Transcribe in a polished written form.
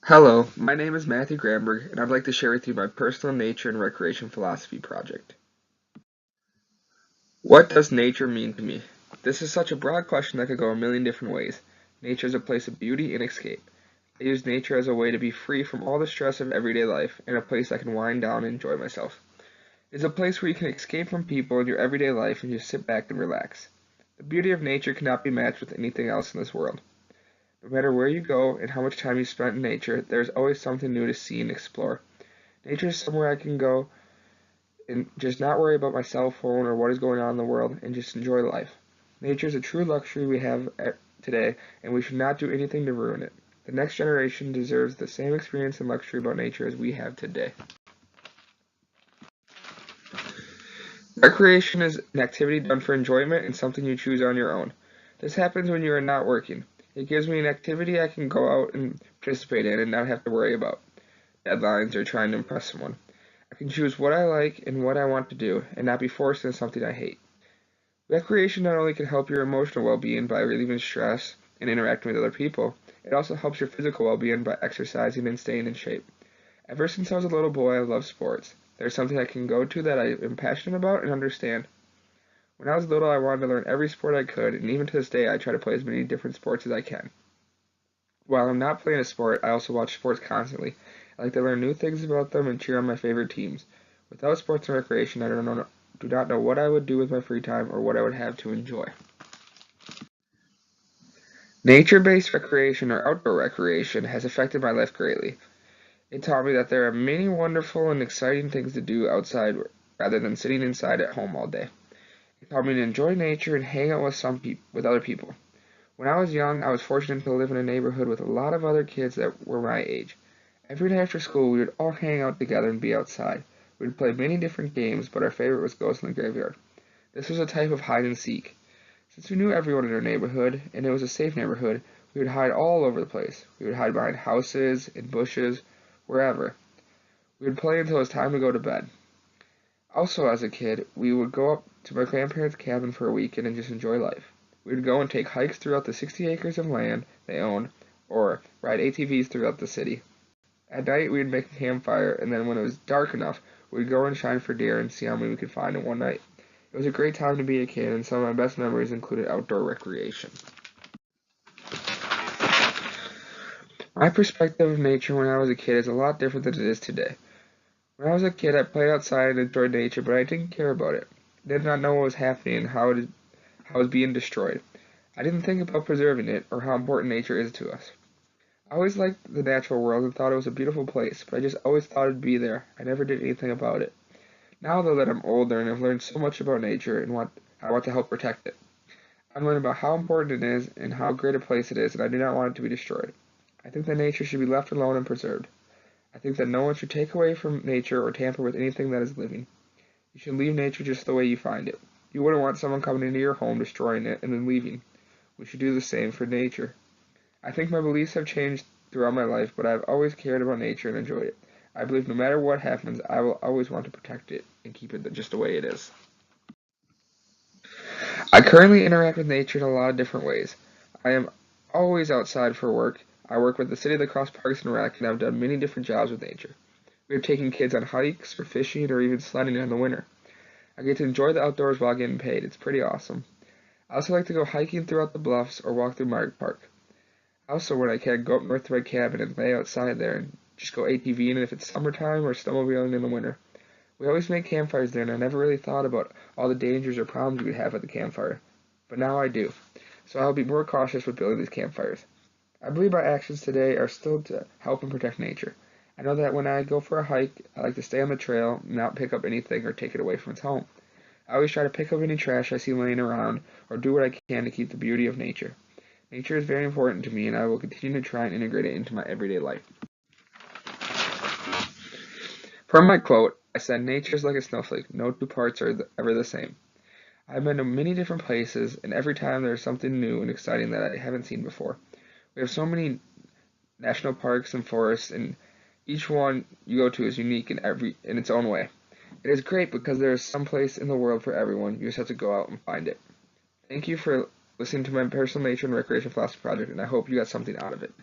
Hello, my name is Matthew Gramberg, and I'd like to share with you my personal nature and recreation philosophy project. What does nature mean to me? This is such a broad question that could go a million different ways. Nature is a place of beauty and escape. I use nature as a way to be free from all the stress of everyday life and a place I can wind down and enjoy myself. It's a place where you can escape from people in your everyday life and just sit back and relax. The beauty of nature cannot be matched with anything else in this world. No matter where you go and how much time you spend in nature, there's always something new to see and explore. Nature is somewhere I can go and just not worry about my cell phone or what is going on in the world and just enjoy life. Nature is a true luxury we have today, and we should not do anything to ruin it. The next generation deserves the same experience and luxury about nature as we have today. Recreation is an activity done for enjoyment and something you choose on your own. This happens when you are not working. It gives me an activity I can go out and participate in and not have to worry about deadlines or trying to impress someone. I can choose what I like and what I want to do, and not be forced into something I hate. Recreation not only can help your emotional well-being by relieving stress and interacting with other people, it also helps your physical well-being by exercising and staying in shape. Ever since I was a little boy, I love sports. There's something I can go to that I am passionate about and understand. When I was little, I wanted to learn every sport I could, and even to this day, I try to play as many different sports as I can. While I'm not playing a sport, I also watch sports constantly. I like to learn new things about them and cheer on my favorite teams. Without sports and recreation, do not know what I would do with my free time or what I would have to enjoy. Nature-based recreation or outdoor recreation has affected my life greatly. It taught me that there are many wonderful and exciting things to do outside rather than sitting inside at home all day. It taught me to enjoy nature and hang out with other people. When I was young, I was fortunate to live in a neighborhood with a lot of other kids that were my age. Every day after school, we would all hang out together and be outside. We would play many different games, but our favorite was Ghost in the Graveyard. This was a type of hide and seek. Since we knew everyone in our neighborhood, and it was a safe neighborhood, we would hide all over the place. We would hide behind houses, in bushes, wherever. We would play until it was time to go to bed. Also, as a kid, we would go up to my grandparents' cabin for a weekend and just enjoy life. We would go and take hikes throughout the 60 acres of land they own, or ride ATVs throughout the city. At night, we would make a campfire, and then when it was dark enough, we'd go and shine for deer and see how many we could find in one night. It was a great time to be a kid, and some of my best memories included outdoor recreation. My perspective of nature when I was a kid is a lot different than it is today. When I was a kid, I played outside and enjoyed nature, but I didn't care about it. I did not know what was happening and how it was being destroyed. I didn't think about preserving it or how important nature is to us. I always liked the natural world and thought it was a beautiful place, but I just always thought it'd be there. I never did anything about it. Now, though, that I'm older and I've learned so much about nature and I want to help protect it, I'm learning about how important it is and how great a place it is, and I do not want it to be destroyed. I think that nature should be left alone and preserved. I think that no one should take away from nature or tamper with anything that is living. You should leave nature just the way you find it. You wouldn't want someone coming into your home, destroying it, and then leaving. We should do the same for nature. I think my beliefs have changed throughout my life, but I've always cared about nature and enjoyed it. I believe no matter what happens, I will always want to protect it and keep it just the way it is. I currently interact with nature in a lot of different ways. I am always outside for work. I work with the City of La Crosse Parks and Rec, and I've done many different jobs with nature. We have taken kids on hikes, or fishing, or even sledding in the winter. I get to enjoy the outdoors while getting paid. It's pretty awesome. I also like to go hiking throughout the bluffs or walk through Mark Park. Also, when I can, go up north to my cabin and lay outside there and just go ATVing if it's summertime or snowmobiling in the winter. We always make campfires there, and I never really thought about all the dangers or problems we would have at the campfire. But now I do. So I'll be more cautious with building these campfires. I believe my actions today are still to help and protect nature. I know that when I go for a hike, I like to stay on the trail and not pick up anything or take it away from its home. I always try to pick up any trash I see laying around or do what I can to keep the beauty of nature. Nature is very important to me, and I will continue to try and integrate it into my everyday life. From my quote, I said, "Nature is like a snowflake. No two parts are ever the same." I've been to many different places, and every time there's something new and exciting that I haven't seen before. We have so many national parks and forests, and each one you go to is unique in its own way. It is great because there is some place in the world for everyone. You just have to go out and find it. Thank you for listening to my personal nature and recreation philosophy project, and I hope you got something out of it.